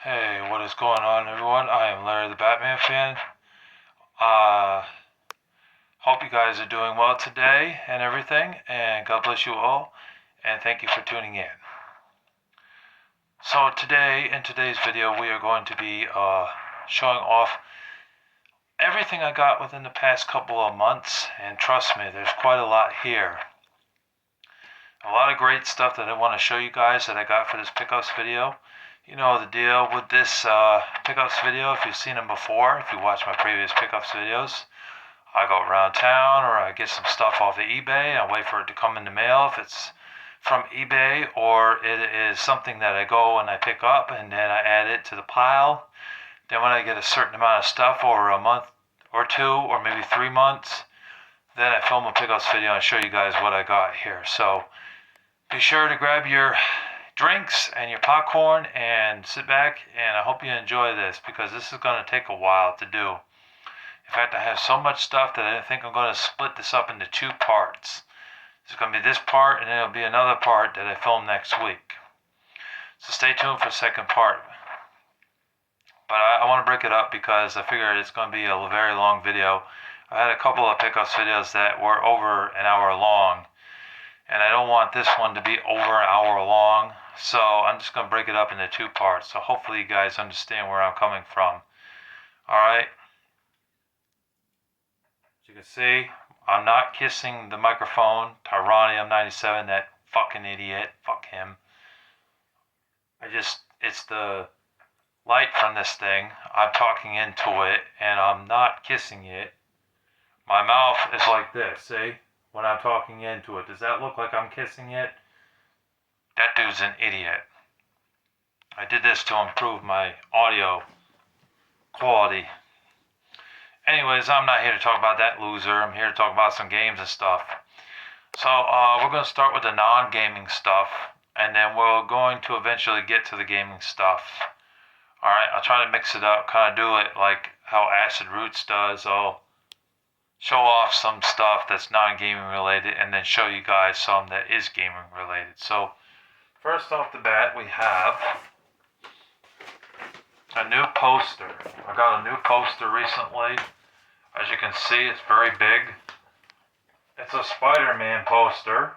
Hey, what is going on, everyone? I am Larry the Batman fan. Uh, Hope you guys are doing well today and everything, and God bless you all, and thank you for tuning in. So today, in today's video, we are going to be showing off everything I got within the past couple of months, and trust me, there's quite a lot here. A lot of great stuff that I want to show you guys that I got for this pickups video. You know the deal with this pickups video. If you've seen them before, if you watch my previous pickups videos, I go around town or I get some stuff off of eBay. I wait for it to come in the mail if it's from eBay, or it is something that I go and I pick up and then I add it to the pile. Then when I get a certain amount of stuff over a month or two or maybe 3 months, then I film a pickups video and show you guys what I got here. So be sure to grab your drinks and your popcorn and sit back, and I hope you enjoy this because this is going to take a while to do. In fact, I have so much stuff that I think I'm going to split this up into two parts. There's going to be this part and then there'll be another part that I film next week. So stay tuned for the second part. But I want to break it up because I figured it's going to be a very long video. I had a couple of pickups videos that were over an hour long, and I don't want this one to be over an hour long, so I'm just going to break it up into two parts, so hopefully you guys understand where I'm coming from. Alright, as you can see, I'm not kissing the microphone. Tyranium 97, that fucking idiot, fuck him. It's the light from this thing. I'm talking into it, and I'm not kissing it. My mouth is like this, see? When I'm talking into it. Does that look like I'm kissing it? That dude's an idiot. I did this to improve my audio quality. Anyways, I'm not here to talk about that loser. I'm here to talk about some games and stuff. So we're going to start with the non-gaming stuff, and then we're going to eventually get to the gaming stuff. Alright, I'll try to mix it up, kind of do it like how Acid Roots does. I'll show off some stuff that's non-gaming related and then show you guys some that is gaming related. So first off the bat, we have a new poster. I got a new poster recently. As you can see, it's very big. It's a Spider-Man poster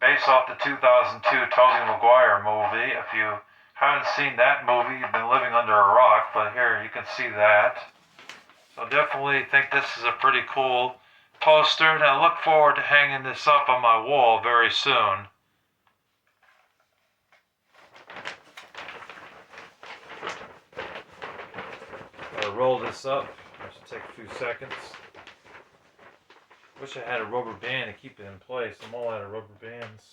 based off the 2002 Tobey Maguire movie. If you haven't seen that movie, you've been living under a rock, but here you can see that. So definitely think this is a pretty cool poster, and I look forward to hanging this up on my wall very soon. I'll roll this up. It should take a few seconds. Wish I had a rubber band to keep it in place. I'm all out of rubber bands.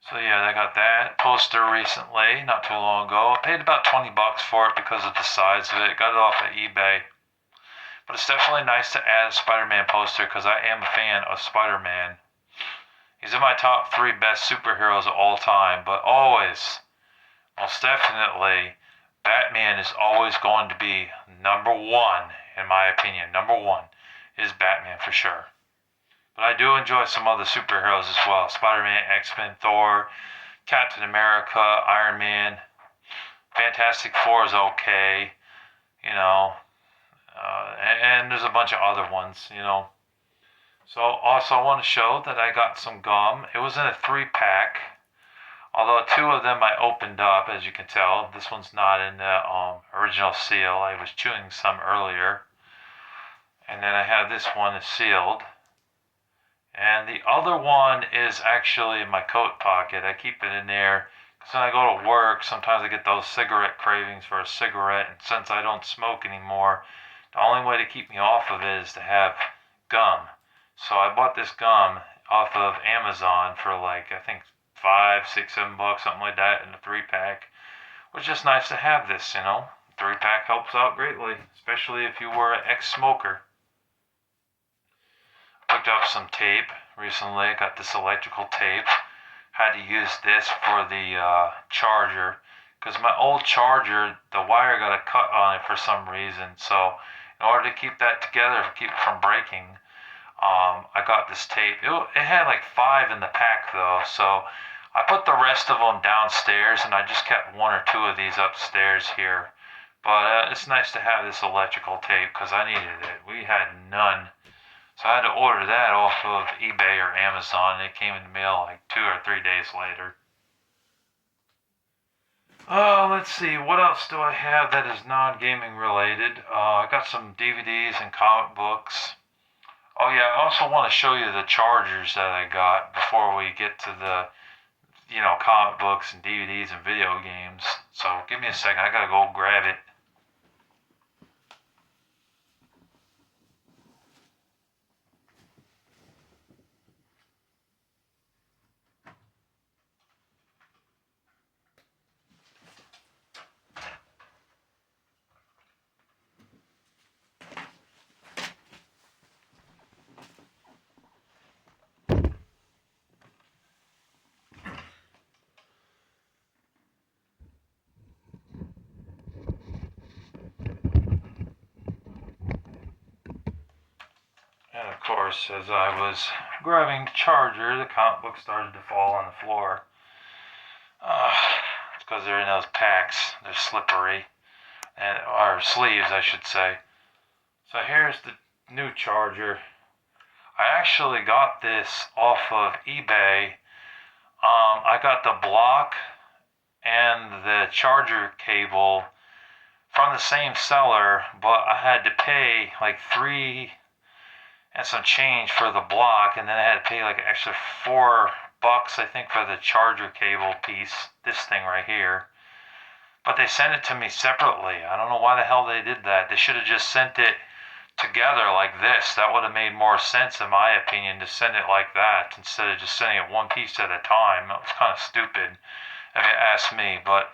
So yeah, I got that poster recently, not too long ago. I paid about 20 bucks for it because of the size of it. Got it off of eBay. But it's definitely nice to add a Spider-Man poster because I am a fan of Spider-Man. He's in my top 3 best superheroes of all time, but always, most definitely, Batman is always going to be number 1, in my opinion. Number 1 is Batman for sure. But I do enjoy some other superheroes as well. Spider-Man, X-Men, Thor, Captain America, Iron Man. Fantastic Four is okay, you know. And there's a bunch of other ones, you know. So also I want to show that I got some gum. It was in a 3-pack. Although 2 of them I opened up, as you can tell. This one's not in the original seal. I was chewing some earlier. And then I have this one is sealed. And the other one is actually in my coat pocket. I keep it in there because when I go to work, sometimes I get those cigarette cravings for a cigarette. And since I don't smoke anymore, the only way to keep me off of it is to have gum. So I bought this gum off of Amazon for like, I think, $5, $6, $7, something like that in a 3-pack. Which is just nice to have this, you know. 3-pack helps out greatly, especially if you were an ex-smoker. Picked up some tape recently. I got this electrical tape. Had to use this for the charger because my old charger, the wire got a cut on it for some reason. So in order to keep that together, keep it from breaking, I got this tape. It had like 5 in the pack though, so I put the rest of them downstairs, and I just kept one or two of these upstairs here. But it's nice to have this electrical tape because I needed it. We had none. So I had to order that off of eBay or Amazon, and it came in the mail like 2 or 3 days later. Let's see, what else do I have that is non-gaming related? I got some DVDs and comic books. Oh yeah, I also want to show you the chargers that I got before we get to the, comic books and DVDs and video games. So give me a second, I gotta go grab it. And of course, as I was grabbing the charger, the comic book started to fall on the floor. It's because they're in those packs. They're slippery, or sleeves, I should say. So here's the new charger. I actually got this off of eBay. I got the block and the charger cable from the same seller, but I had to pay like $3 and some change for the block, and then I had to pay like an extra $4, I think, for the charger cable piece, this thing right here. But they sent it to me separately. I don't know why the hell they did that. They should have just sent it together like this. That would have made more sense, in my opinion, to send it like that instead of just sending it one piece at a time. That was kind of stupid, if you ask me. But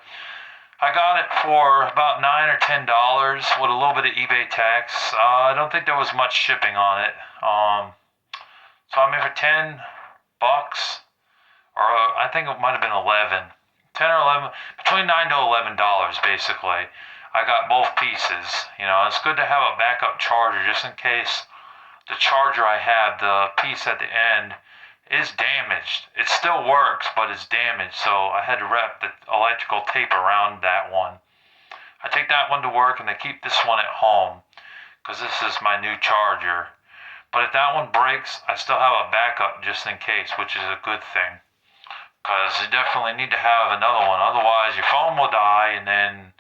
I got it for about $9 or $10 with a little bit of eBay tax. I don't think there was much shipping on it. So I mean, for $10, or I think it might have been 11, 10 or 11, between $9 to $11 basically. I got both pieces. It's good to have a backup charger just in case the charger I have, the piece at the end, is damaged. It still works, but it's damaged, so I had to wrap the electrical tape around that one. I take that one to work, and I keep this one at home because this is my new charger. But if that one breaks, I still have a backup just in case, which is a good thing. Because you definitely need to have another one. Otherwise, your phone will die, and then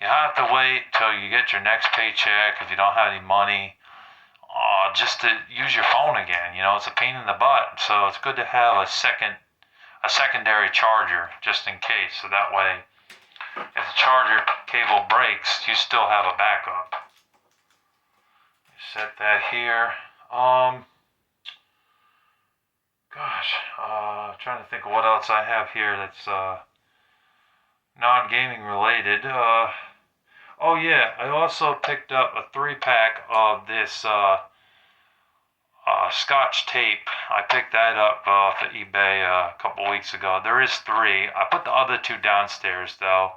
you have to wait till you get your next paycheck if you don't have any money. Just to use your phone again. It's a pain in the butt. So it's good to have a secondary charger just in case. So that way, if the charger cable breaks, you still have a backup. Set that here. Trying to think of what else I have here that's non-gaming related. Oh yeah, I also picked up a 3-pack of this Scotch tape. I picked that up off of eBay a couple weeks ago. There is 3. I put the other 2 downstairs though.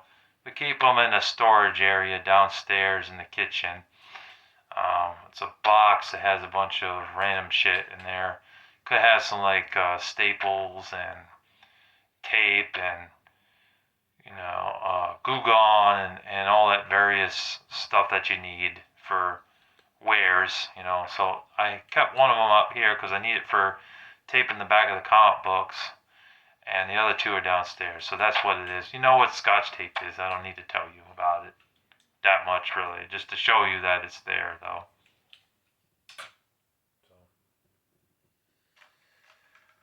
We keep them in a storage area downstairs in the kitchen. It's a box that has a bunch of random shit in there. Could have some like staples and tape and Goo Gone and all that various stuff that you need for wares. So I kept one of them up here because I need it for taping the back of the comic books, and the other 2 are downstairs. So that's what it is. You know what Scotch tape is. I don't need to tell you about it that much, really, just to show you that it's there, though.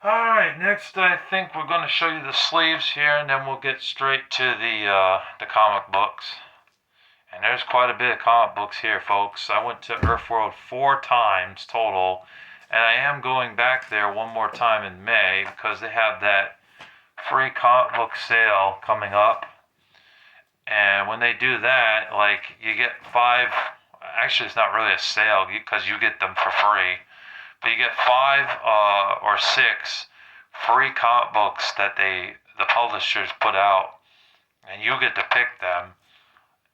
Alright, next I think we're going to show you the sleeves here, and then we'll get straight to the comic books. And there's quite a bit of comic books here, folks. I went to Earthworld 4 times total, and I am going back there one more time in May because they have that free comic book sale coming up. And when they do that, like, you get 5, actually it's not really a sale because you get them for free, but you get 5 or 6 free comic books that the publishers put out, and you get to pick them,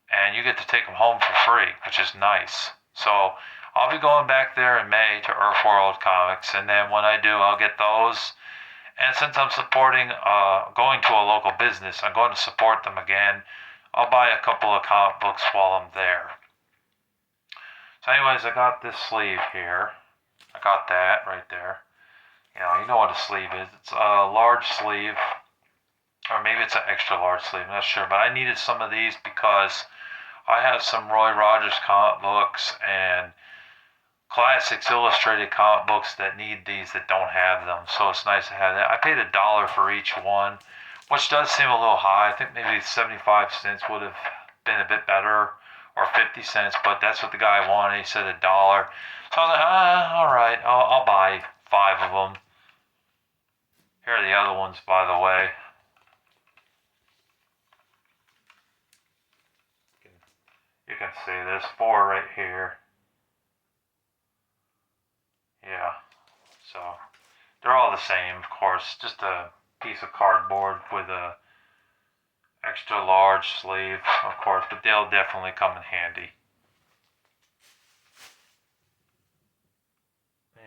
and you get to take them home for free, which is nice. So I'll be going back there in May to Earthworld Comics, and then when I do, I'll get those, And since I'm supporting, going to a local business, I'm going to support them again. I'll buy a couple of comic books while I'm there. So anyways, I got this sleeve here. I got that right there. You know what a sleeve is. It's a large sleeve, or maybe it's an extra large sleeve, I'm not sure. But I needed some of these because I have some Roy Rogers comic books and Classics Illustrated comic books that need these that don't have them. So it's nice to have that. I paid $1 for each one, which does seem a little high. I think maybe 75 cents would have been a bit better, or 50 cents, but that's what the guy wanted. He said $1. So I was like, all right, I'll buy 5 of them. Here are the other ones, by the way. You can see there's 4 right here. Yeah, so they're all the same, of course. Just a piece of cardboard with a extra large sleeve, of course, but they'll definitely come in handy.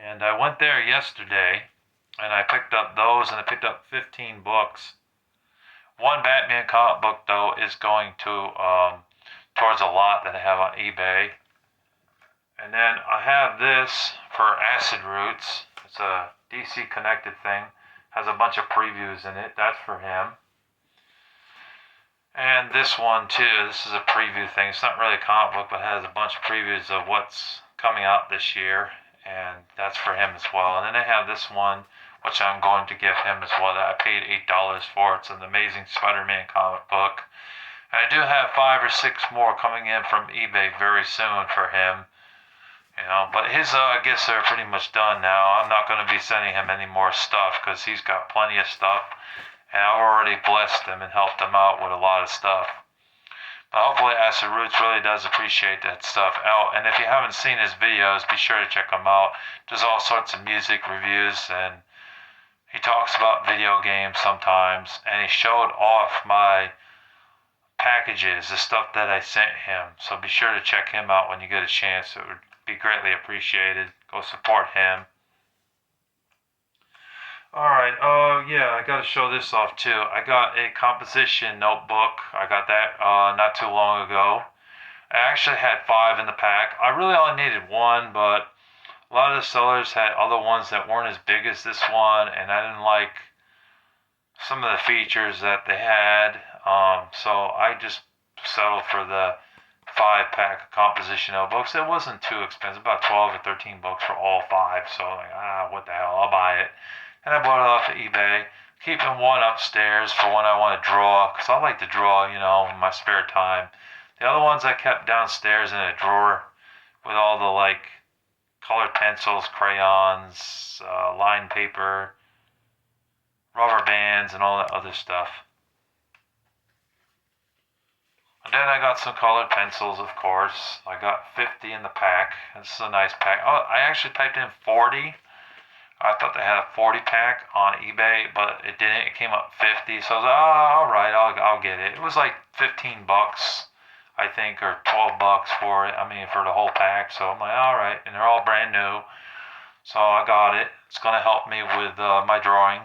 And I went there yesterday, and I picked up those, and I picked up 15 books. One Batman comic book, though, is going to towards a lot that I have on eBay. And then I have this for Acid Roots. It's a DC connected thing. Has a bunch of previews in it. That's for him. And this one too. This is a preview thing. It's not really a comic book, but it has a bunch of previews of what's coming out this year. And that's for him as well. And then I have this one, which I'm going to give him as well. That I paid $8 for. It's an Amazing Spider-Man comic book. And I do have 5 or 6 more coming in from eBay very soon for him. But his gifts are pretty much done now. I'm not going to be sending him any more stuff because he's got plenty of stuff, and I've already blessed him and helped him out with a lot of stuff. But hopefully Acid Roots really does appreciate that stuff out. And if you haven't seen his videos, be sure to check them out. There's all sorts of music reviews, and he talks about video games sometimes, and he showed off my packages, the stuff that I sent him. So be sure to check him out when you get a chance. It would be greatly appreciated. Go support him. Alright, yeah, I gotta show this off too. I got a composition notebook. I got that not too long ago. I actually had 5 in the pack. I really only needed 1, but a lot of the sellers had other ones that weren't as big as this one, and I didn't like some of the features that they had. So I just settled for the 5-pack of composition notebooks. It wasn't too expensive, about 12 or 13 bucks for all 5. So I'm like, what the hell, I'll buy it. And I bought it off of eBay. Keeping one upstairs for when I want to draw, because I like to draw, in my spare time. The other ones I kept downstairs in a drawer with all the colored pencils, crayons, line paper, rubber bands, and all that other stuff. And then I got some colored pencils, of course. I got 50 in the pack. This is a nice pack. Oh, I actually typed in 40. I thought they had a 40-pack on eBay, but it didn't. It came up 50. So I was like, all right, I'll get it. It was like 15 bucks, I think, or 12 bucks for it. I mean, for the whole pack. So I'm like, all right. And they're all brand new. So I got it. It's going to help me with my drawing.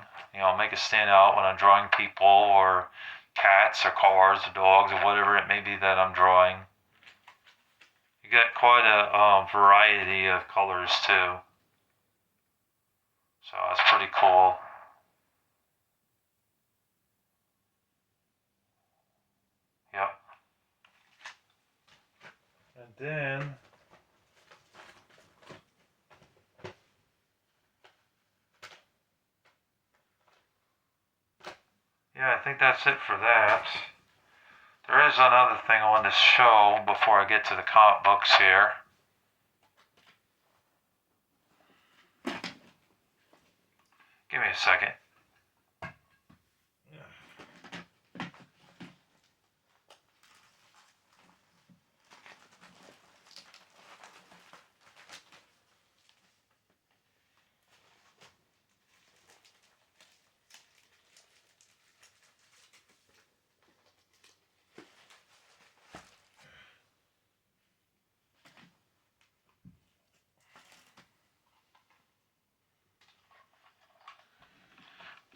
Make it stand out when I'm drawing people or cats or cars or dogs or whatever it may be that I'm drawing. You get quite a variety of colors too. So it's pretty cool. Yep. And then yeah, I think that's it for that. There is another thing I wanted to show before I get to the comic books here. Give me a second.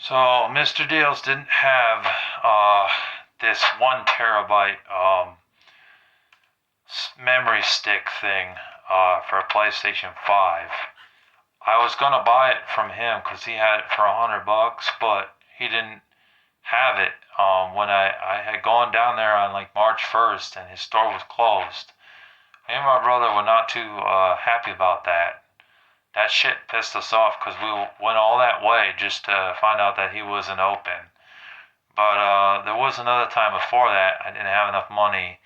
So Mr. Deals didn't have this 1 terabyte memory stick thing for a PlayStation 5. I was gonna buy it from him because he had it for $100, but he didn't have it when I had gone down there on like March 1st and his store was closed. Me and my brother were not too happy about that. That shit pissed us off because we went all that way just to find out that he wasn't open. But there was another time before that I didn't have enough money,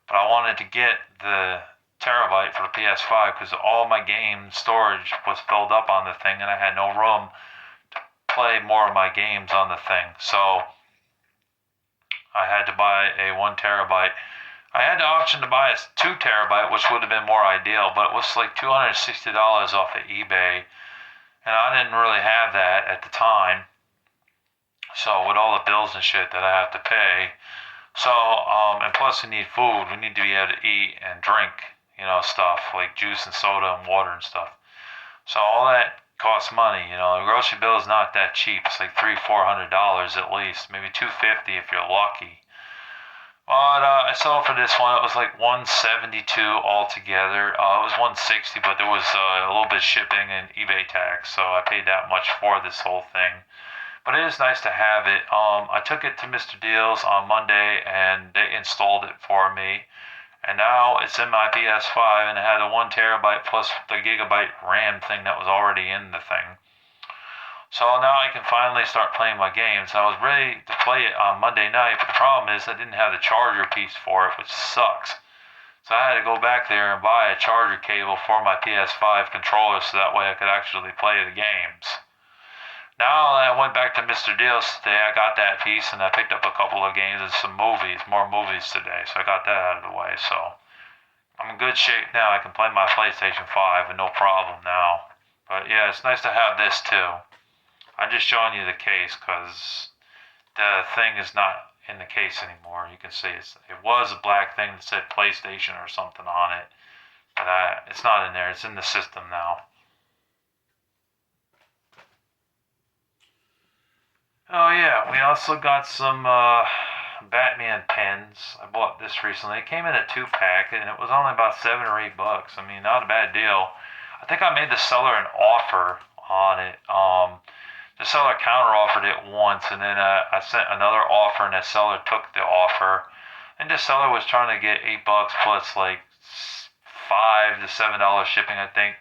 but I wanted to get the terabyte for the PS5 because all my game storage was filled up on the thing and I had no room to play more of my games on the thing. So I had to buy a 1 terabyte. I had the option to buy a 2 terabyte, which would have been more ideal, but it was like $260 off of eBay, and I didn't really have that at the time. So with all the bills and shit that I have to pay, so and plus we need food. We need to be able to eat and drink, stuff like juice and soda and water and stuff. So all that costs money. The grocery bill is not that cheap. It's like $300-400 at least, maybe $250 if you're lucky. But I saw for this one, it was like $172 altogether. It was $160, but there was a little bit of shipping and eBay tax, so I paid that much for this whole thing. But it is nice to have it. I took it to Mr. Deals on Monday, and they installed it for me. And now it's in my PS5, and it had a 1 terabyte plus the gigabyte RAM thing that was already in the thing. So now I can finally start playing my games. I was ready to play it on Monday night, but the problem is I didn't have the charger piece for it, which sucks. So I had to go back there and buy a charger cable for my PS5 controller so that way I could actually play the games. Now that I went back to Mr. Deals today, I got that piece and I picked up a couple of games and some movies, more movies today, so I got that out of the way. So I'm in good shape now. I can play my PlayStation 5 with no problem now. But yeah, it's nice to have this too. I'm just showing you the case because the thing is not in the case anymore. You can see it was a black thing that said PlayStation or something on it, but it's not in there. It's in the system now. Oh yeah, we also got some Batman pens. I bought this recently. It came in a 2 pack and it was only about $7 or $8. I mean, not a bad deal. I think I made the seller an offer on it. The seller counter offered it once, and then I sent another offer, and the seller took the offer. And the seller was trying to get $8 plus like $5 to $7 shipping, I think.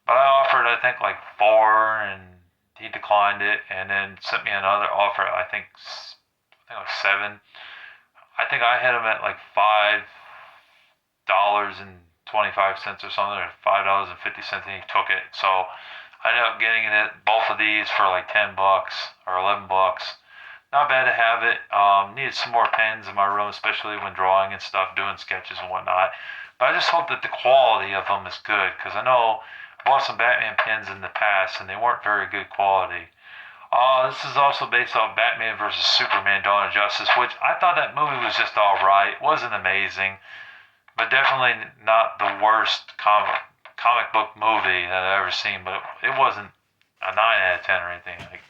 But I offered, I think, like four, and he declined it, and then sent me another offer. I think it was seven. I think I hit him at like $5.25 or something, or $5.50, and he took it. So I ended up getting it both of these for like $10 or $11. Not bad to have it. Needed some more pens in my room, especially when drawing and stuff, doing sketches and whatnot. But I just hope that the quality of them is good, because I know I bought some Batman pens in the past and they weren't very good quality. This is also based off Batman vs. Superman: Dawn of Justice, which I thought that movie was just alright. It wasn't amazing, but definitely not the worst comic book movie that I've ever seen. But it wasn't a 9 out of 10 or anything. Like,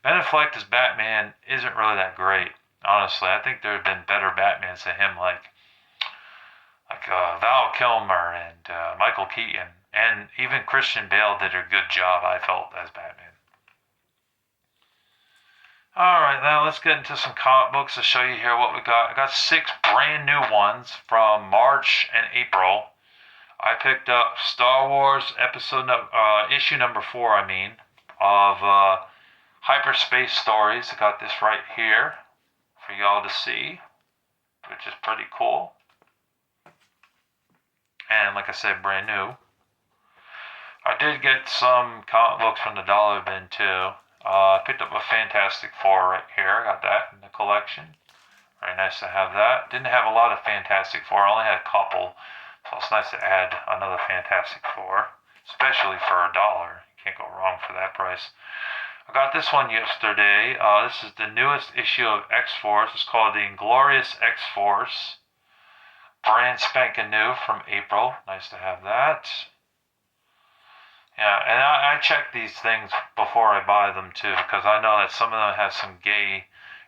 Ben Affleck as Batman isn't really that great, honestly. I think there have been better Batmans than him, like Val Kilmer and Michael Keaton, and even Christian Bale did a good job, I felt, as Batman. Alright, now let's get into some comic books to show you here what we got. I got 6 brand new ones from March and April. I picked up Star Wars issue number 4, of Hyperspace Stories. I got this right here for y'all to see, which is pretty cool. And like I said, brand new. I did get some comic books from the dollar bin too. I picked up a Fantastic Four right here. I got that in the collection. Very nice to have that. Didn't have a lot of Fantastic Four. I only had a couple. So it's nice to add another Fantastic Four, especially for $1. You can't go wrong for that price. I got this one yesterday. This is the newest issue of X-Force. It's called the Inglorious X-Force. Brand spanking new from April. Nice to have that. Yeah, and I check these things before I buy them too, because I know that some of them have some gay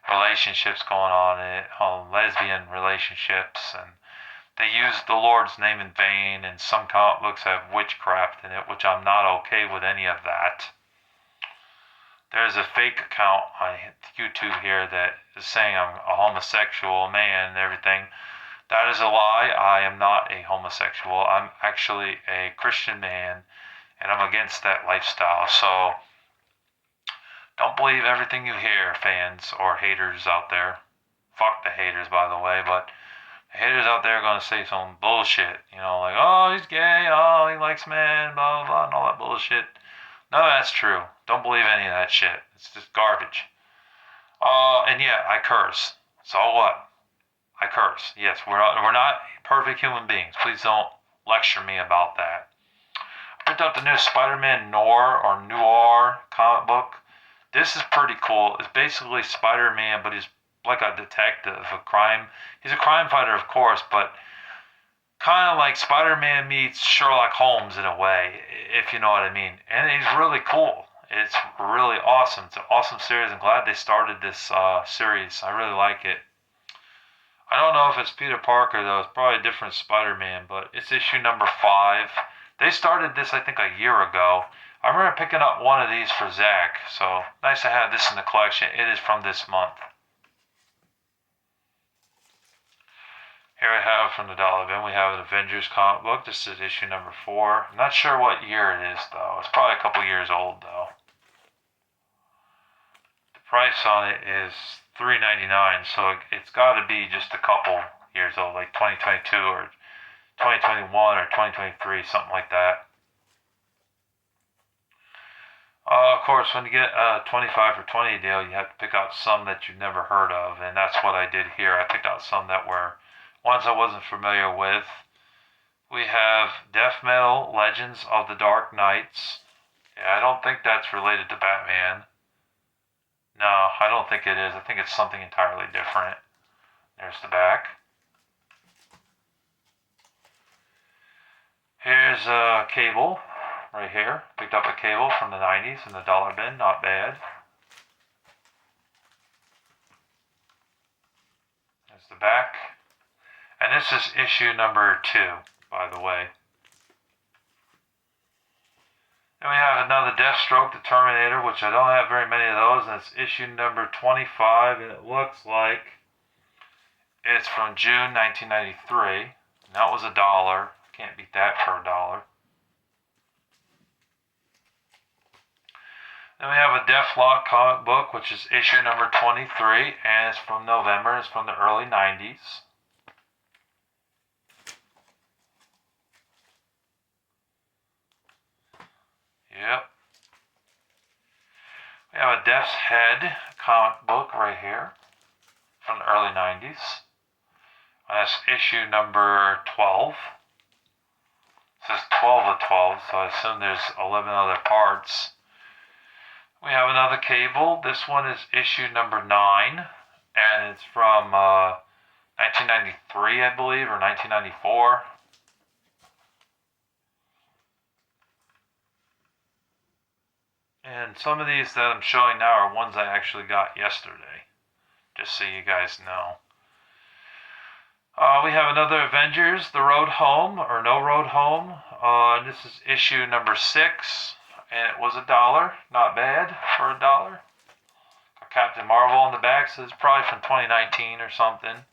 relationships going on in it, lesbian relationships, and they use the Lord's name in vain, and some comic books have witchcraft in it, which I'm not okay with any of that. There's a fake account on YouTube here that is saying I'm a homosexual man and everything. That is a lie. I am not a homosexual. I'm actually a Christian man, and I'm against that lifestyle. So don't believe everything you hear, fans or haters out there. Fuck the haters, by the way, but the haters out there are going to say some bullshit. You know, like, oh, he's gay, oh, he likes men, blah, blah, blah, and all that bullshit. None of that's true. Don't believe any of that shit. It's just garbage. And yeah, I curse. So what? I curse. Yes, we're not perfect human beings. Please don't lecture me about that. I picked up the new Spider-Man Noir comic book. This is pretty cool. It's basically Spider-Man, but he's like a detective, a crime. He's a crime fighter, of course, but kind of like Spider-Man meets Sherlock Holmes in a way, if you know what I mean. And he's really cool. It's really awesome. It's an awesome series. I'm glad they started this series. I really like it. I don't know if it's Peter Parker though. It's probably a different Spider-Man, but it's issue number 5. They started this I think a year ago. I remember picking up one of these for Zach, so nice to have this in the collection. It is from this month. Here I have from the Dollar Bin, we have an Avengers comic book. This is issue number 4. I'm not sure what year it is though. It's probably a couple years old though. The price on it is $3.99, so it's got to be just a couple years old, like 2022 or 2021 or 2023, something like that. Of course, when you get a 25 for 20 deal, you have to pick out some that you've never heard of, and that's what I did here. I picked out some that were ones I wasn't familiar with. We have Death Metal Legends of the Dark Knights. Yeah, I don't think that's related to Batman. No, I don't think it is. I think it's something entirely different. There's the back. Here's a Cable right here. Picked up a Cable from the 90s in the Dollar Bin. Not bad. There's the back. And this is issue number 2, by the way. Then we have another Deathstroke, the Terminator, which I don't have very many of those, and it's issue number 25, and it looks like it's from June 1993, and that was $1. Can't beat that for $1. Then we have a Deathlock comic book, which is issue number 23, and it's from November. It's from the early 90s. Yep. We have a Death's Head comic book right here from the early 90s. That's issue number 12. It says 12 of 12, so I assume there's 11 other parts. We have another Cable. This one is issue number 9, and it's from 1993, I believe, or 1994. And some of these that I'm showing now are ones I actually got yesterday, just so you guys know. We have another Avengers, The Road Home, or No Road Home. This is issue number 6, and it was $1. Not bad for $1. Got Captain Marvel on the back, so it's probably from 2019 or something.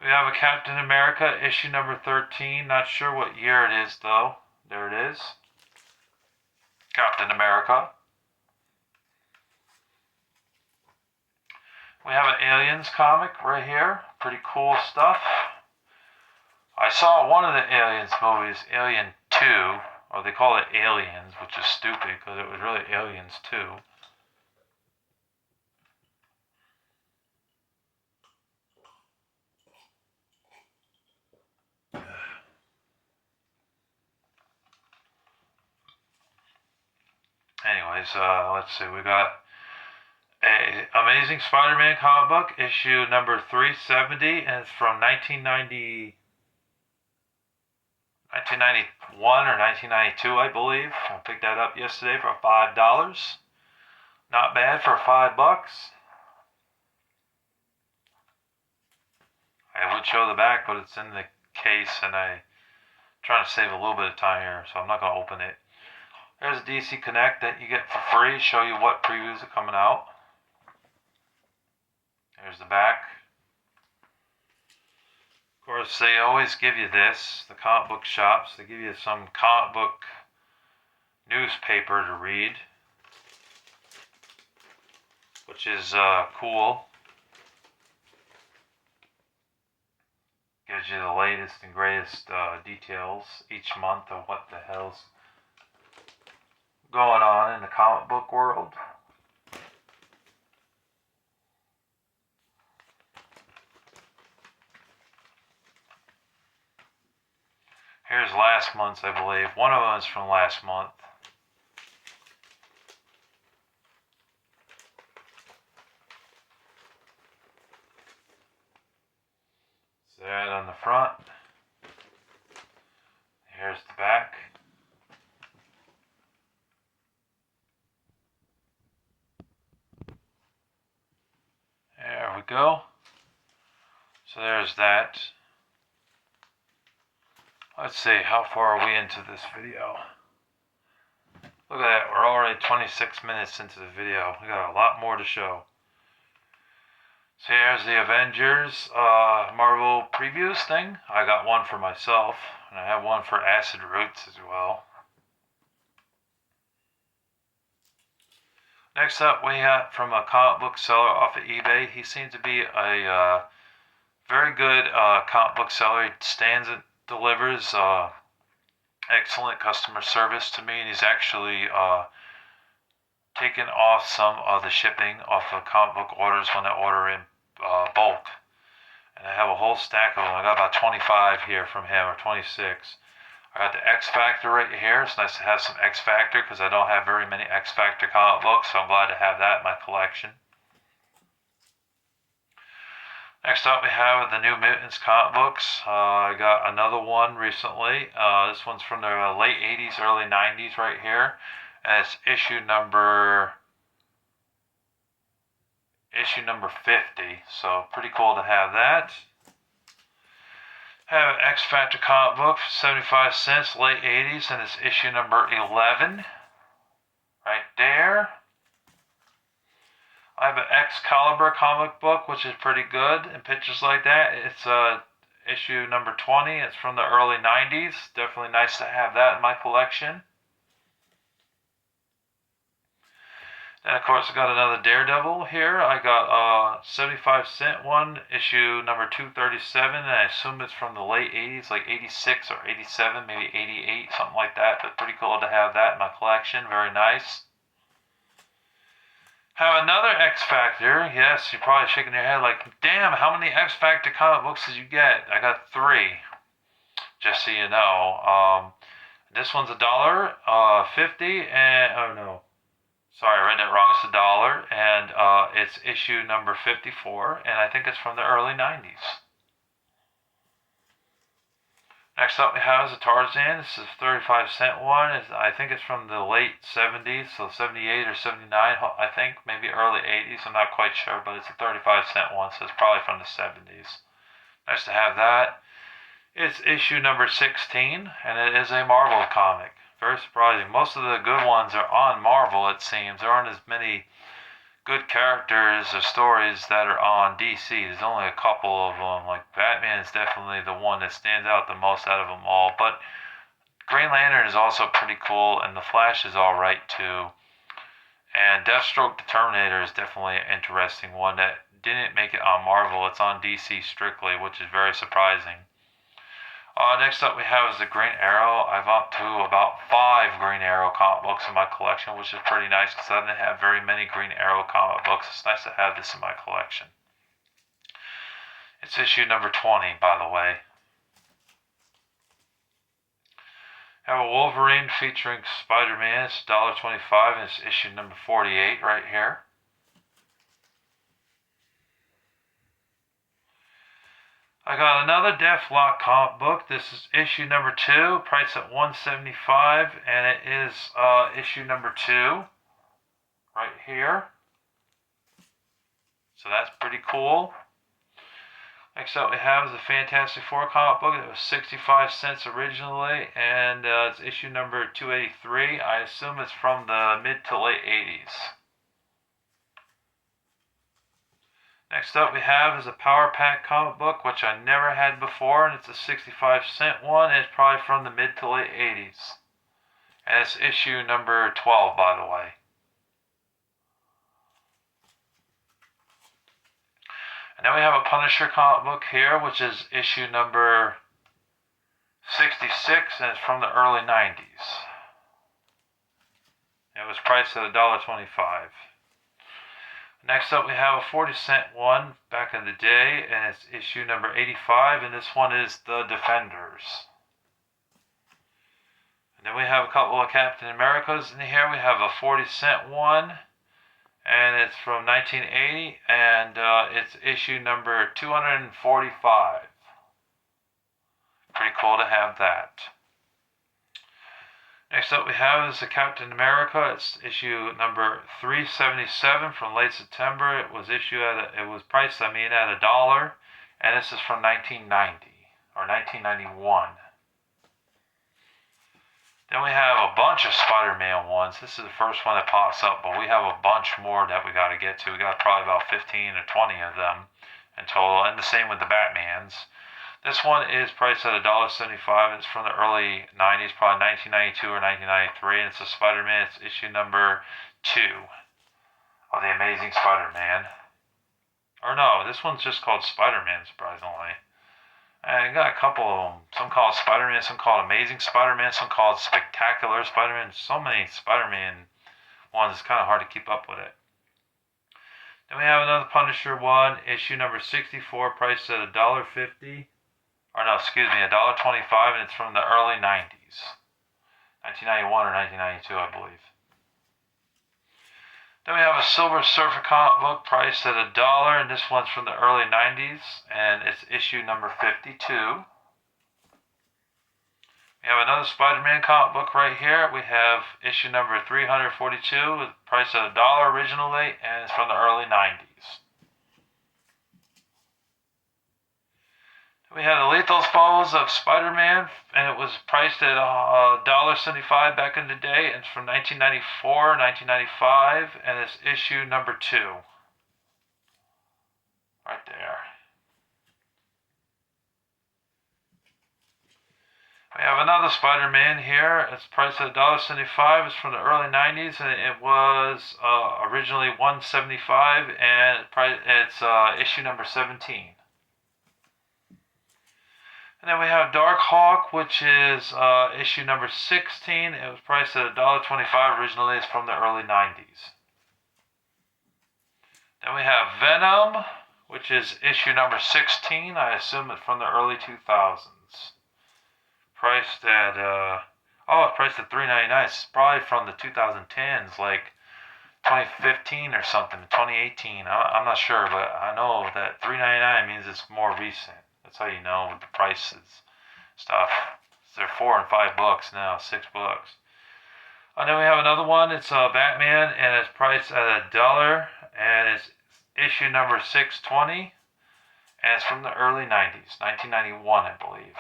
We have a Captain America, issue number 13. Not sure what year it is, though. There it is. Captain America. We have an Aliens comic right here. Pretty cool stuff. I saw one of the Aliens movies, Alien 2, or they call it Aliens, which is stupid because it was really Aliens 2. Anyways, let's see. We got a Amazing Spider-Man comic book, issue number 370, and it's from 1990. 1991 or 1992, I believe. I picked that up yesterday for $5. Not bad for $5. I would show the back, but it's in the case, and I'm trying to save a little bit of time here, so I'm not going to open it. There's a DC Connect that you get for free, show you what previews are coming out. There's the back. Of course, they always give you this, the comic book shops. They give you some comic book newspaper to read, which is cool. Gives you the latest and greatest details each month of what the hell's going on in the comic book world. Here's last month's, I believe. One of them is from last month. So that on the front. Here's the back. There we go. So there's that. Let's see, how far are we into this video? Look at that, we're already 26 minutes into the video. We got a lot more to show. So here's the Avengers Marvel previews thing. I got one for myself, and I have one for Acid Roots as well. Next up, we have from a comic book seller off of eBay. He seems to be a very good comic book seller. He stands and delivers excellent customer service to me, and he's actually taken off some of the shipping off of comic book orders when I order in bulk. And I have a whole stack of them. I got about 25 here from him, or 26. I got the X Factor right here. It's nice to have some X Factor because I don't have very many X Factor comic books, so I'm glad to have that in my collection. Next up, we have the New Mutants comic books. I got another one recently. This one's from the late 80s, early 90s right here. And it's issue number 50. So pretty cool to have that. Have an X Factor comic book for 75 cents, late 80s, and it's issue number 11. Right there. I have an Excalibur comic book, which is pretty good in pictures like that. It's issue number 20. It's from the early 90s. Definitely nice to have that in my collection. And of course, I got another Daredevil here. I got a 75-cent one, issue number 237, and I assume it's from the late 80s, like 86 or 87, maybe 88, something like that. But pretty cool to have that in my collection. Very nice. Have another X Factor. Yes, you're probably shaking your head like, damn, how many X Factor comic books did you get? I got 3, just so you know. This one's $1.50, and oh no, sorry, I read that wrong. It's $1, and it's issue number 54, and I think it's from the early 90s. Next up we have is a Tarzan. This is a 35-cent one. I think it's from the late 70s, so 78 or 79, I think, maybe early 80s. I'm not quite sure, but it's a 35-cent one, so it's probably from the 70s. Nice to have that. It's issue number 16, and it is a Marvel comic. Very surprising. Most of the good ones are on Marvel, it seems. There aren't as many good characters or stories that are on DC. There's only a couple of them. Like Batman is definitely the one that stands out the most out of them all. But Green Lantern is also pretty cool, and the Flash is alright too. And Deathstroke the Terminator is definitely an interesting one that didn't make it on Marvel. It's on DC strictly, which is very surprising. Next up we have is the Green Arrow. I've up to about 5 Green Arrow comic books in my collection, which is pretty nice because I didn't have very many Green Arrow comic books. It's nice to have this in my collection. It's issue number 20, by the way. I have a Wolverine featuring Spider-Man. It's $1.25, and it's issue number 48 right here. I got another Deathlock comic book. This is issue number 2, priced at $175, and it is issue number 2 right here. So that's pretty cool. Next up we have is the Fantastic Four comic book. It was 65 cents originally, and it's issue number 283. I assume it's from the mid to late 80s. Next up we have is a Power Pack comic book, which I never had before, and it's a 65-cent one, and it's probably from the mid to late 80s. And it's issue number 12, by the way. And then we have a Punisher comic book here, which is issue number 66, and it's from the early 90s. It was priced at $1.25. Next up we have a 40-cent one back in the day, and it's issue number 85, and this one is The Defenders. And then we have a couple of Captain Americas in here. We have a 40-cent one, and it's from 1980, and it's issue number 245. Pretty cool to have that. Next up we have is the Captain America. It's issue number 377 from late September. It was priced at $1, and this is from 1990 or 1991. Then we have a bunch of Spider-Man ones. This is the first one that pops up, but we have a bunch more that we got to get to. We got probably about 15 or 20 of them in total, and the same with the Batmans. This one is priced at $1.75. It's from the early 90s, probably 1992 or 1993, and it's a Spider-Man. It's issue number 2 of the Amazing Spider-Man. Or no, this one's just called Spider-Man, surprisingly. And I got a couple of them. Some called Spider-Man, some called Amazing Spider-Man, some called Spectacular Spider-Man. So many Spider-Man ones, it's kind of hard to keep up with it. Then we have another Punisher one, issue number 64, priced at $1.50. Or no, excuse me, $1.25, and it's from the early 90s. 1991 or 1992, I believe. Then we have a Silver Surfer comic book priced at $1, and this one's from the early 90s, and it's issue number 52. We have another Spider-Man comic book right here. We have issue number 342, priced at $1 originally, and it's from the early 90s. We have the Lethal Foes of Spider-Man, and it was priced at $1.75 back in the day, and it's from 1994, 1995, and it's issue number 2. Right there. We have another Spider-Man here. It's priced at $1.75. It's from the early 90s, and it was originally $1.75, and it's issue number 17. And then we have Darkhawk, which is issue number 16. It was priced at $1.25 originally. It's from the early 90s. Then we have Venom, which is issue number 16. I assume it's from the early 2000s. Priced at it's priced at $3.99. It's probably from the 2010s, like 2015 or something, 2018. I'm not sure, but I know that $3.99 means it's more recent. That's how you know with the prices stuff. They're $4 and $5 now, $6. And then we have another one. It's Batman, and it's priced at $1, and it's issue number 620, and it's from the early 90s, 1991, I believe.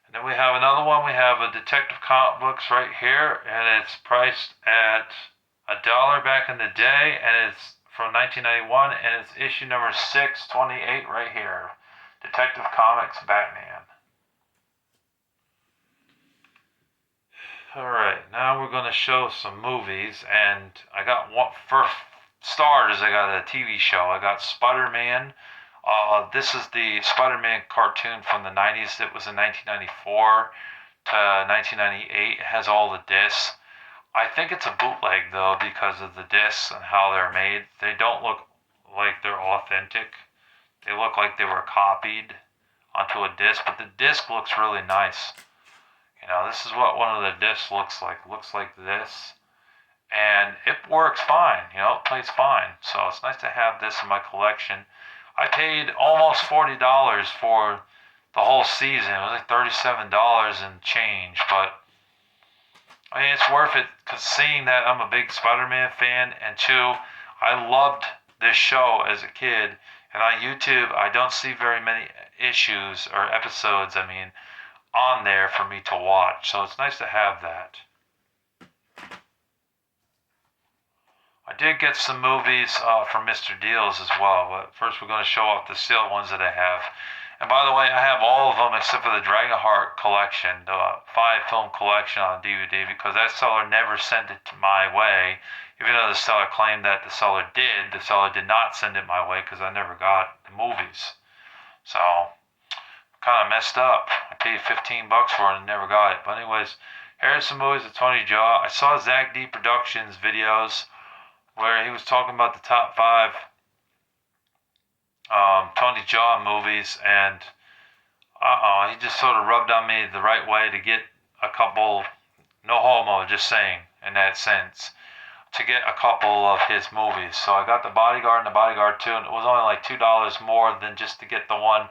And then we have another one. We have a Detective Comic Books right here, and it's priced at $1 back in the day, and it's from 1991, and it's issue number 628 right here. Detective Comics Batman. Alright, now we're going to show some movies, and I got one, for starters, I got a TV show. I got Spider-Man. This is the Spider-Man cartoon from the 90s. It was in 1994 to 1998. It has all the discs. I think it's a bootleg, though, because of the discs and how they're made. They don't look like they're authentic. They look like they were copied onto a disc, but the disc looks really nice. You know, this is what one of the discs looks like. It looks like this, and it works fine. You know, it plays fine. So it's nice to have this in my collection. I paid almost $40 for the whole season. It was like $37 and change, but I mean, it's worth it because seeing that I'm a big Spider-Man fan, and two, I loved this show as a kid, and on YouTube, I don't see very many issues or episodes, I mean, on there for me to watch, so it's nice to have that. I did get some movies from Mr. Deals as well, but first we're going to show off the sealed ones that I have. And by the way, I have all of them except for the Dragonheart collection, the 5-film collection on DVD, because that seller never sent it my way. Even though the seller claimed that the seller did not send it my way because I never got the movies. So, kind of messed up. I paid $15 for it and never got it. But anyways, here's some movies of Tony Jaa. I saw Zach D Productions videos where he was talking about the top 5 Tony Jaa movies, and he just sort of rubbed on me the right way to get a couple, no homo, just saying in that sense, to get a couple of his movies. So I got The Bodyguard and The Bodyguard 2, and it was only like $2 more than just to get the one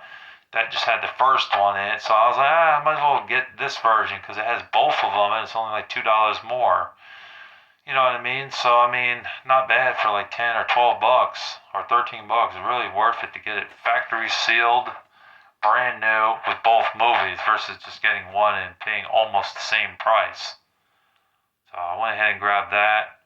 that just had the first one in it. So I was like, I might as well get this version because it has both of them and it's only like $2 more. You know what I mean? So, I mean, not bad for like 10 or 12 bucks or 13 bucks. Really worth it to get it factory sealed, brand new with both movies versus just getting one and paying almost the same price. So I went ahead and grabbed that.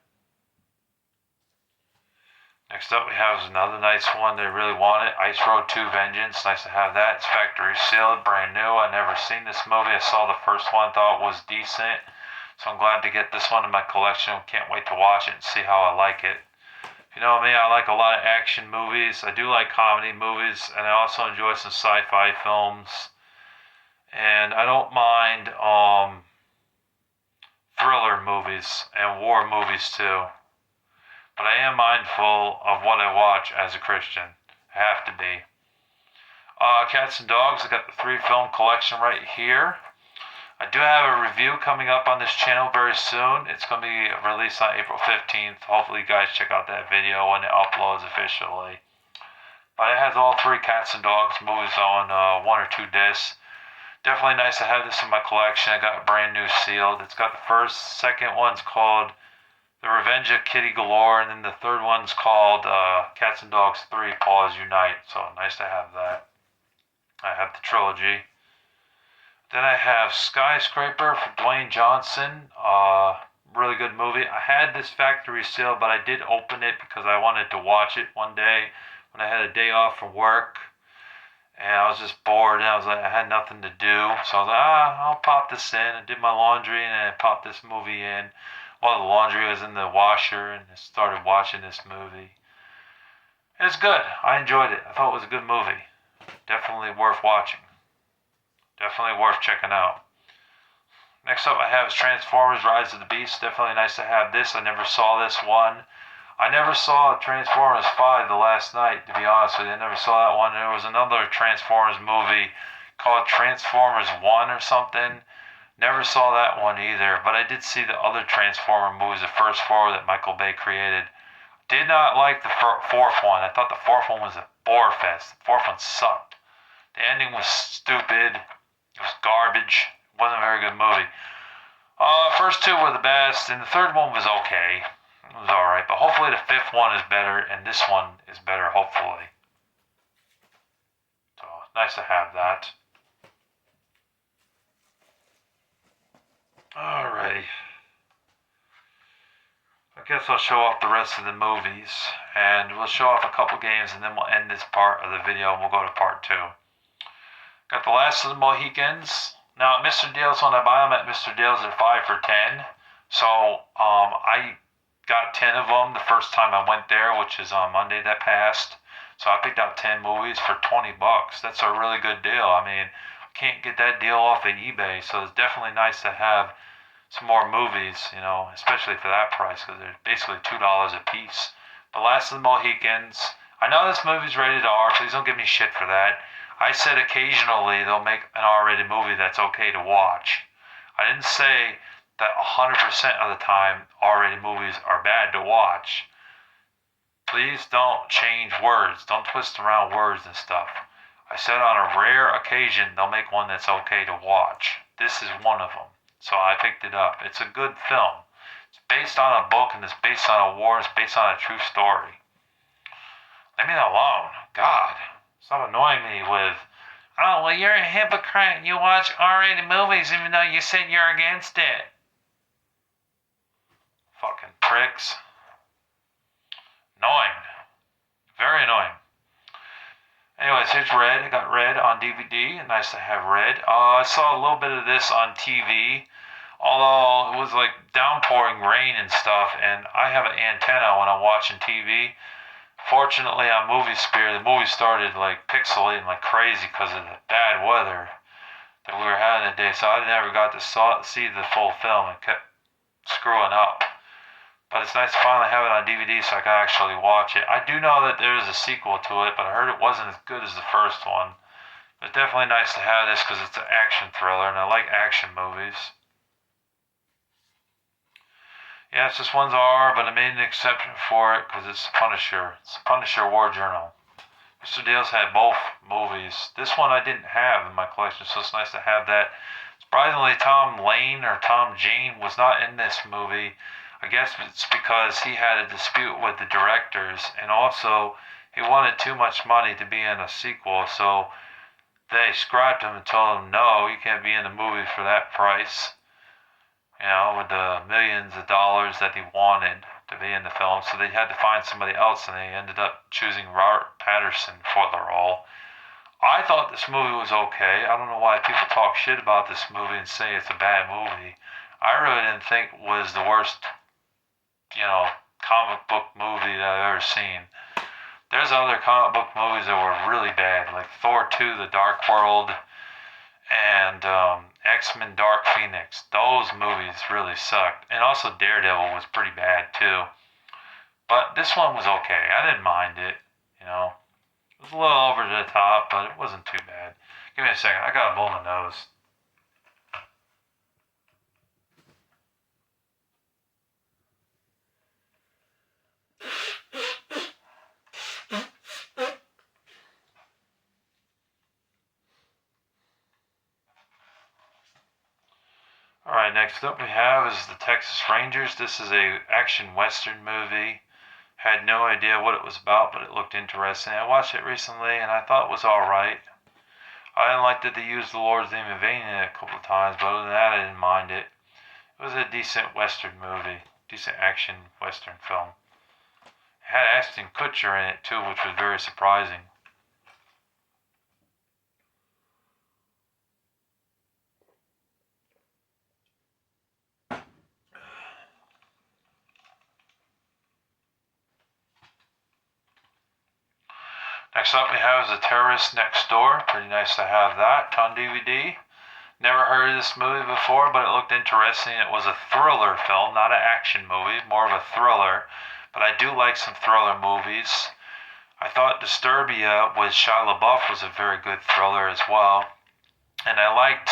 Next up we have another nice one they really wanted, Ice Road 2 Vengeance. Nice to have that. It's factory sealed, brand new. I never seen this movie. I saw the first one, thought it was decent. So I'm glad to get this one in my collection. Can't wait to watch it and see how I like it. You know me, I like a lot of action movies. I do like comedy movies, and I also enjoy some sci-fi films. And I don't mind thriller movies and war movies too. But I am mindful of what I watch as a Christian. I have to be. Cats and Dogs, I got the 3-film collection right here. I do have a review coming up on this channel very soon. It's going to be released on April 15th. Hopefully you guys check out that video when it uploads officially. But it has all 3 Cats and Dogs movies on 1 or 2 discs. Definitely nice to have this in my collection. I got it brand new sealed. It's got the second one's called The Revenge of Kitty Galore, and then the third one's called Cats and Dogs 3 Paws Unite. So nice to have that. I have the trilogy. Then I have Skyscraper for Dwayne Johnson. Really good movie. I had this factory sealed, but I did open it because I wanted to watch it one day when I had a day off from work. And I was just bored, and I had nothing to do. So I was like, I'll pop this in. I did my laundry, and I popped this movie in while the laundry was in the washer, and I started watching this movie. It's good. I enjoyed it. I thought it was a good movie. Definitely worth watching. Definitely worth checking out. Next up I have is Transformers Rise of the Beast. Definitely nice to have this. I never saw this one. I never saw Transformers 5 the last night, to be honest with you. I never saw that one. There was another Transformers movie called Transformers 1 or something. Never saw that one either, but I did see the other Transformer movies, the first 4 that Michael Bay created. Did not like the 4th one. I thought the 4th one was a bore fest. The 4th one sucked. The ending was stupid. It was garbage. It wasn't a very good movie. First 2 were the best, and the 3rd one was okay. It was alright, but hopefully the 5th one is better, and this one is better, hopefully. So, nice to have that. Alrighty. I guess I'll show off the rest of the movies, and we'll show off a couple games, and then we'll end this part of the video, and we'll go to part 2. Got The Last of the Mohicans. Now at Mr. Deals, when I buy them at Mr. Deals, they're 5 for $10. So I got 10 of them the first time I went there, which is on Monday that passed. So I picked out 10 movies for 20 bucks. That's a really good deal. I mean, I can't get that deal off of eBay, so it's definitely nice to have some more movies, you know, especially for that price, because they're basically $2 a piece. The Last of the Mohicans. I know this movie's rated R, please don't give me shit for that. I said occasionally they'll make an R-rated movie that's okay to watch. I didn't say that 100% of the time R-rated movies are bad to watch. Please don't change words. Don't twist around words and stuff. I said on a rare occasion they'll make one that's okay to watch. This is one of them. So I picked it up. It's a good film. It's based on a book and it's based on a war. It's based on a true story. Leave me alone. God. Stop annoying me with, oh, well, you're a hypocrite. You watch R-rated movies even though you said you're against it. Fucking pricks. Annoying. Very annoying. Anyways, here's Red. I got Red on DVD. Nice to have Red. I saw a little bit of this on TV, although it was like downpouring rain and stuff, and I have an antenna when I'm watching TV. Fortunately, on Movie Spear, the movie started like pixelating like crazy because of the bad weather that we were having that day, so I never got to see the full film and kept screwing up. But it's nice to finally have it on DVD so I can actually watch it. I do know that there is a sequel to it, but I heard it wasn't as good as the first one. It's definitely nice to have this because it's an action thriller, and I like action movies. Yes, this one's R, but I made an exception for it because it's Punisher. It's Punisher War Journal. Mr. Deals had both movies. This one I didn't have in my collection, so it's nice to have that. Surprisingly, Tom Lane or Tom Jane was not in this movie. I guess it's because he had a dispute with the directors, and also he wanted too much money to be in a sequel, so they scrapped him and told him, no, you can't be in the movie for that price. You know, with the millions of dollars that he wanted to be in the film, so they had to find somebody else, and they ended up choosing Robert Pattinson for the role. I thought this movie was okay. I don't know why people talk shit about this movie and say it's a bad movie. I really didn't think it was the worst comic book movie that I've ever seen. There's other comic book movies that were really bad, like Thor 2, The Dark World, and X-Men Dark Phoenix. Those movies really sucked. And also Daredevil was pretty bad too. But this one was okay. I didn't mind it, you know. It was a little over the top, but it wasn't too bad. Give me a second. I gotta blow my nose. Alright, next up we have is the Texas Rangers. This is a action western movie. Had no idea what it was about, but it looked interesting. I watched it recently and I thought it was alright. I didn't like that they used the Lord's name in vain in it a couple of times, but other than that I didn't mind it. It was a decent western movie. Decent action western film. It had Ashton Kutcher in it too, which was very surprising. Next up we have The Terrorist Next Door. Pretty nice to have that on DVD. Never heard of this movie before, but it looked interesting. It was a thriller film, not an action movie, more of a thriller. But I do like some thriller movies. I thought Disturbia with Shia LaBeouf was a very good thriller as well. And I liked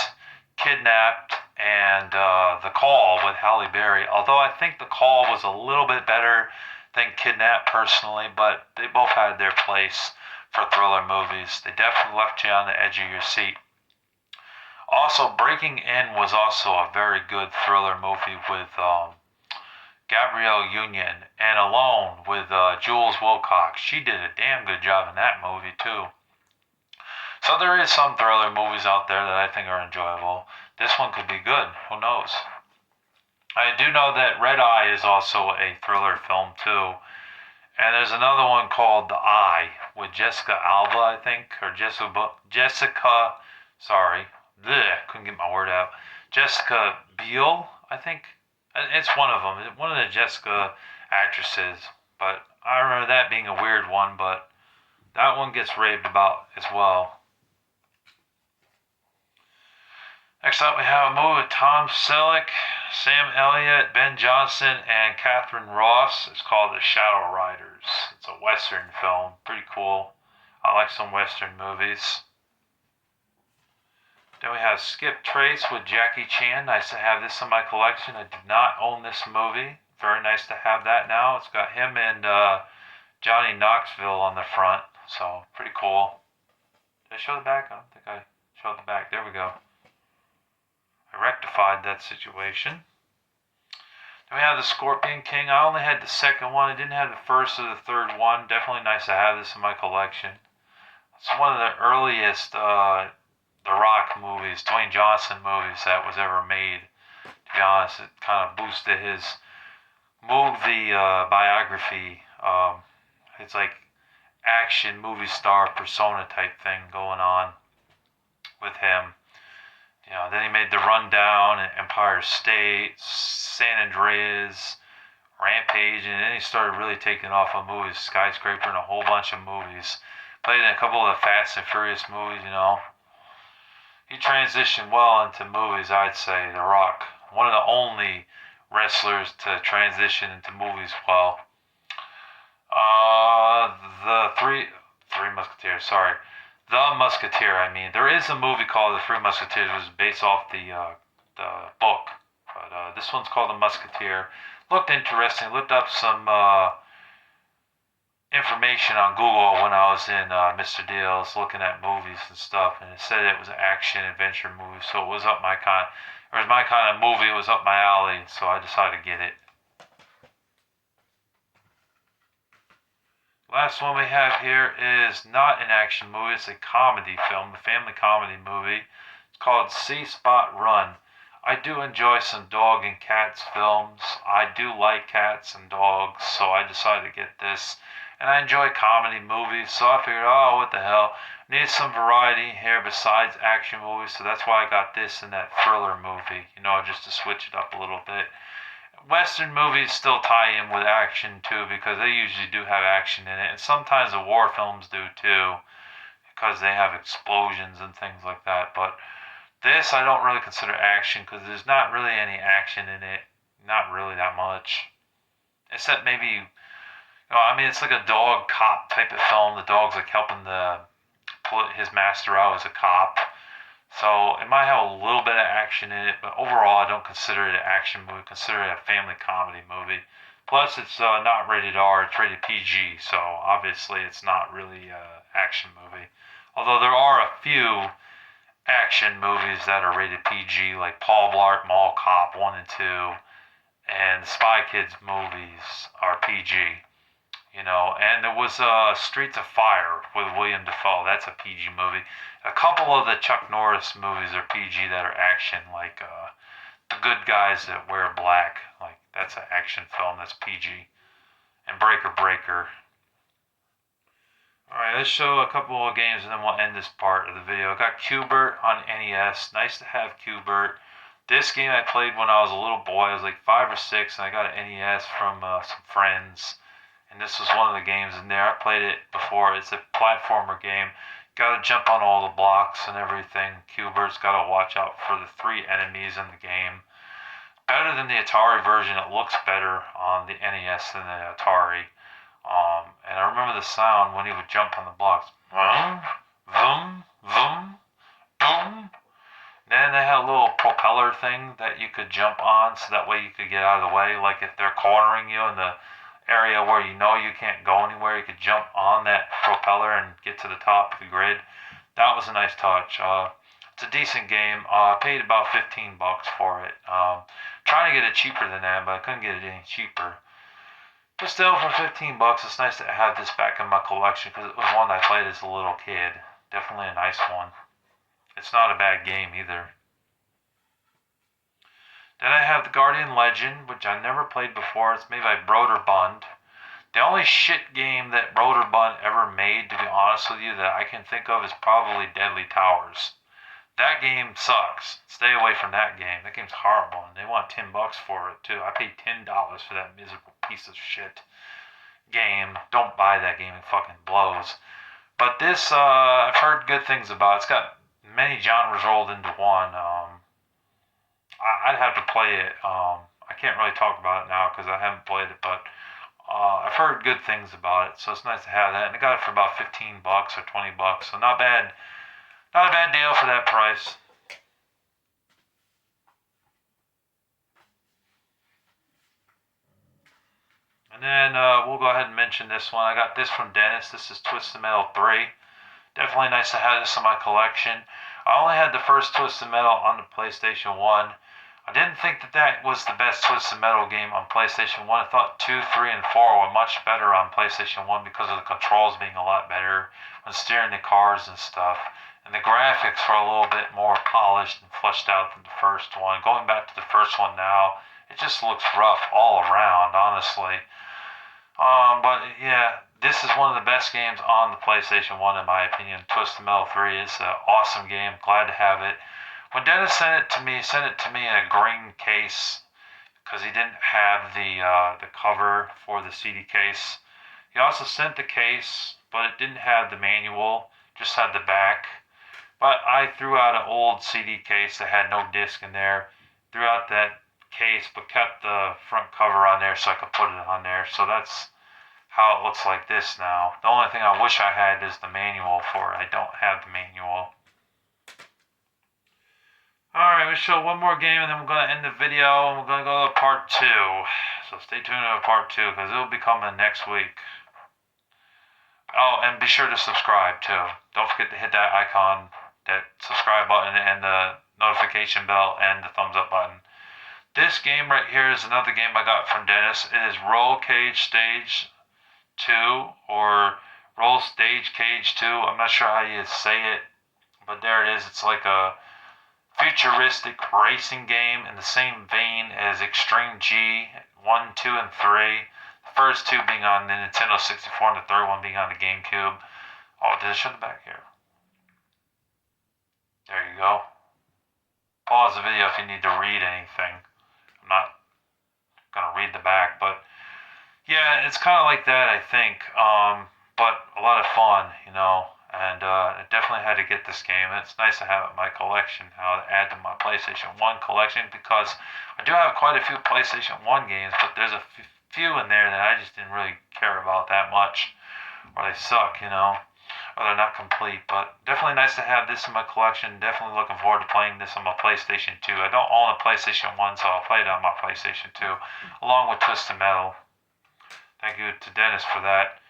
Kidnapped and The Call with Halle Berry. Although I think The Call was a little bit better than Kidnapped personally, but they both had their place for thriller movies. They definitely left you on the edge of your seat. Also, Breaking In was also a very good thriller movie with Gabrielle Union, and Alone with Jules Wilcox. She did a damn good job in that movie too. So there is some thriller movies out there that I think are enjoyable. This one could be good. Who knows? I do know that Red Eye is also a thriller film too. And there's another one called The Eye with Jessica Alba, I think, or Jessica, sorry, couldn't get my word out. Jessica Biel, I think. It's one of them. One of the Jessica actresses. But I remember that being a weird one, but that one gets raved about as well. Next up, we have a movie with Tom Selleck, Sam Elliott, Ben Johnson, and Catherine Ross. It's called The Shadow Riders. It's a Western film. Pretty cool. I like some Western movies. Then we have Skip Trace with Jackie Chan. Nice to have this in my collection. I did not own this movie. Very nice to have that now. It's got him and Johnny Knoxville on the front. So pretty cool. Did I show the back? I don't think I showed the back. There we go. I rectified that situation. Then we have the Scorpion King. I only had the second one. I didn't have the first or the third one. Definitely nice to have this in my collection. It's one of the earliest The Rock movies, Dwayne Johnson movies that was ever made. To be honest, it kind of boosted his movie biography. It's like action movie star persona type thing going on with him. Then he made The Rundown, Empire State, San Andreas, Rampage, and then he started really taking off on movies, Skyscraper, and a whole bunch of movies. Played in a couple of the Fast and Furious movies, He transitioned well into movies, I'd say. The Rock, one of the only wrestlers to transition into movies well. The Three Musketeers, sorry. The Musketeer, I mean. There is a movie called The Three Musketeers. It was based off the book. But this one's called The Musketeer. Looked interesting. Looked up some information on Google when I was in Mr. Deals looking at movies and stuff. And it said it was an action adventure movie. So it was my kind of movie. It was up my alley. So I decided to get it. Last one we have here is not an action movie. It's a comedy film, a family comedy movie. It's called See Spot Run. I do enjoy some dog and cats films. I do like cats and dogs, so I decided to get this. And I enjoy comedy movies, so I figured, what the hell. Need some variety here besides action movies, so that's why I got this and that thriller movie, just to switch it up a little bit. Western movies still tie in with action too because they usually do have action in it, and sometimes the war films do too because they have explosions and things like that. But this I don't really consider action because there's not really any action in it, not really that much, except maybe it's like a dog cop type of film. The dog's like helping his master out as a cop. So it might have a little bit of action in it, but overall I don't consider it an action movie. I consider it a family comedy movie. Plus it's not rated R, it's rated PG, so obviously it's not really an action movie. Although there are a few action movies that are rated PG, like Paul Blart Mall Cop 1 and 2, and Spy Kids movies are PG. And there was Streets of Fire with William Dafoe. That's a PG movie. A couple of the Chuck Norris movies are PG that are action, like The Good Guys That Wear Black. Like that's an action film that's PG. And Breaker Breaker. Alright, let's show a couple of games and then we'll end this part of the video. I got Q*bert on NES. Nice to have Q*bert. This game I played when I was a little boy. I was like 5 or 6 and I got an NES from some friends. And this was one of the games in there. I played it before. It's a platformer game. Got to jump on all the blocks and everything. Q*bert's got to watch out for the 3 enemies in the game. Better than the Atari version. It looks better on the NES than the Atari. And I remember the sound when he would jump on the blocks. Vroom, vroom, vroom, boom. Then they had a little propeller thing that you could jump on so that way you could get out of the way. Like if they're cornering you in the area where you can't go anywhere, you could jump on that propeller and get to the top of the grid. That was a nice touch. It's a decent game. I paid about $15 for it. Trying to get it cheaper than that, but I couldn't get it any cheaper. But still, for $15, it's nice to have this back in my collection because it was one I played as a little kid. Definitely a nice one. It's not a bad game either. Then I have the Guardian Legend, which I never played before. It's made by Broderbund. The only shit game that Broderbund ever made, to be honest with you, that I can think of is probably Deadly Towers. That game sucks. Stay away from that game. That game's horrible, and they want $10 for it too. I paid $10 for that miserable piece of shit game. Don't buy that game. It fucking blows. But this, I've heard good things about. It's got many genres rolled into one. I'd have to play it. I can't really talk about it now because I haven't played it, but I've heard good things about it, so it's nice to have that. And I got it for about $15 or $20, so not bad. Not a bad deal for that price. And And then we'll go ahead and mention this one. I got this from Dennis. This is Twisted Metal 3. Definitely nice to have this in my collection. I only had the first Twisted Metal on the PlayStation 1. I didn't think that that was the best Twisted Metal game on PlayStation 1. I thought 2, 3, and 4 were much better on PlayStation 1 because of the controls being a lot better when steering the cars and stuff. And the graphics were a little bit more polished and fleshed out than the first one. Going back to the first one now, it just looks rough all around, honestly. But yeah, this is one of the best games on the PlayStation 1 in my opinion. Twisted Metal 3 is an awesome game. Glad to have it. When Dennis sent it to me in a green case because he didn't have the cover for the CD case. He also sent the case, but it didn't have the manual, just had the back. But I threw out an old CD case that had no disc in there. Threw out that case, but kept the front cover on there so I could put it on there. So that's how it looks like this now. The only thing I wish I had is the manual for it. I don't have the manual. Alright, we'll show one more game and then we're going to end the video and we're going to go to part 2. So stay tuned to part 2 because it will be coming next week. Oh, and be sure to subscribe too. Don't forget to hit that icon, that subscribe button and the notification bell and the thumbs up button. This game right here is another game I got from Dennis. It is Roll Cage Stage 2 or Roll Stage Cage 2. I'm not sure how you say it, but there it is. It's like a futuristic racing game in the same vein as Extreme G 1, 2, and 3. The first two being on the Nintendo 64 and the third one being on the GameCube. Oh, did I show the back here? There you go. Pause the video if you need to read anything. I'm not gonna read the back, but yeah, it's kind of like that, I think. But a lot of fun, you know. And I definitely had to get this game. It's nice to have it in my collection, how to add to my PlayStation 1 collection, because I do have quite a few PlayStation 1 games, but there's a few in there that I just didn't really care about that much, or they suck, you know, or they're not complete. But definitely nice to have this in my collection. Definitely looking forward to playing this on my PlayStation 2. I don't own a PlayStation 1, so I'll play it on my PlayStation 2, along with Twisted Metal. Thank you to Dennis for that.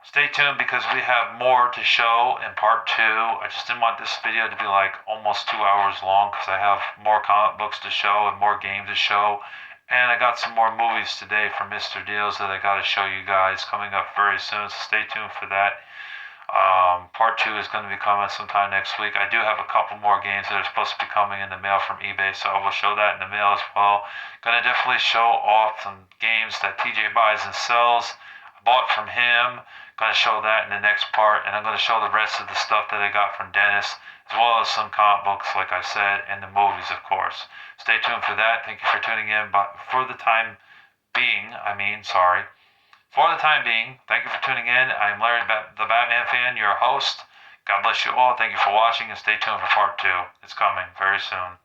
Stay tuned because we have more to show in part 2. I just didn't want this video to be like almost 2 hours long because I have more comic books to show and more games to show. And I got some more movies today from Mr. Deals that I got to show you guys coming up very soon, so stay tuned for that. Part 2 is going to be coming sometime next week. I do have a couple more games that are supposed to be coming in the mail from eBay, so I will show that in the mail as well. Going to definitely show off some games that TJ buys and sells. I bought from him. Going to show that in the next part, and I'm going to show the rest of the stuff that I got from Dennis, as well as some comic books, like I said, and the movies, of course. Stay tuned for that. Thank you for tuning in. But for the time being, thank you for tuning in. I'm Larry, the Batman fan, your host. God bless you all. Thank you for watching, and stay tuned for part 2. It's coming very soon.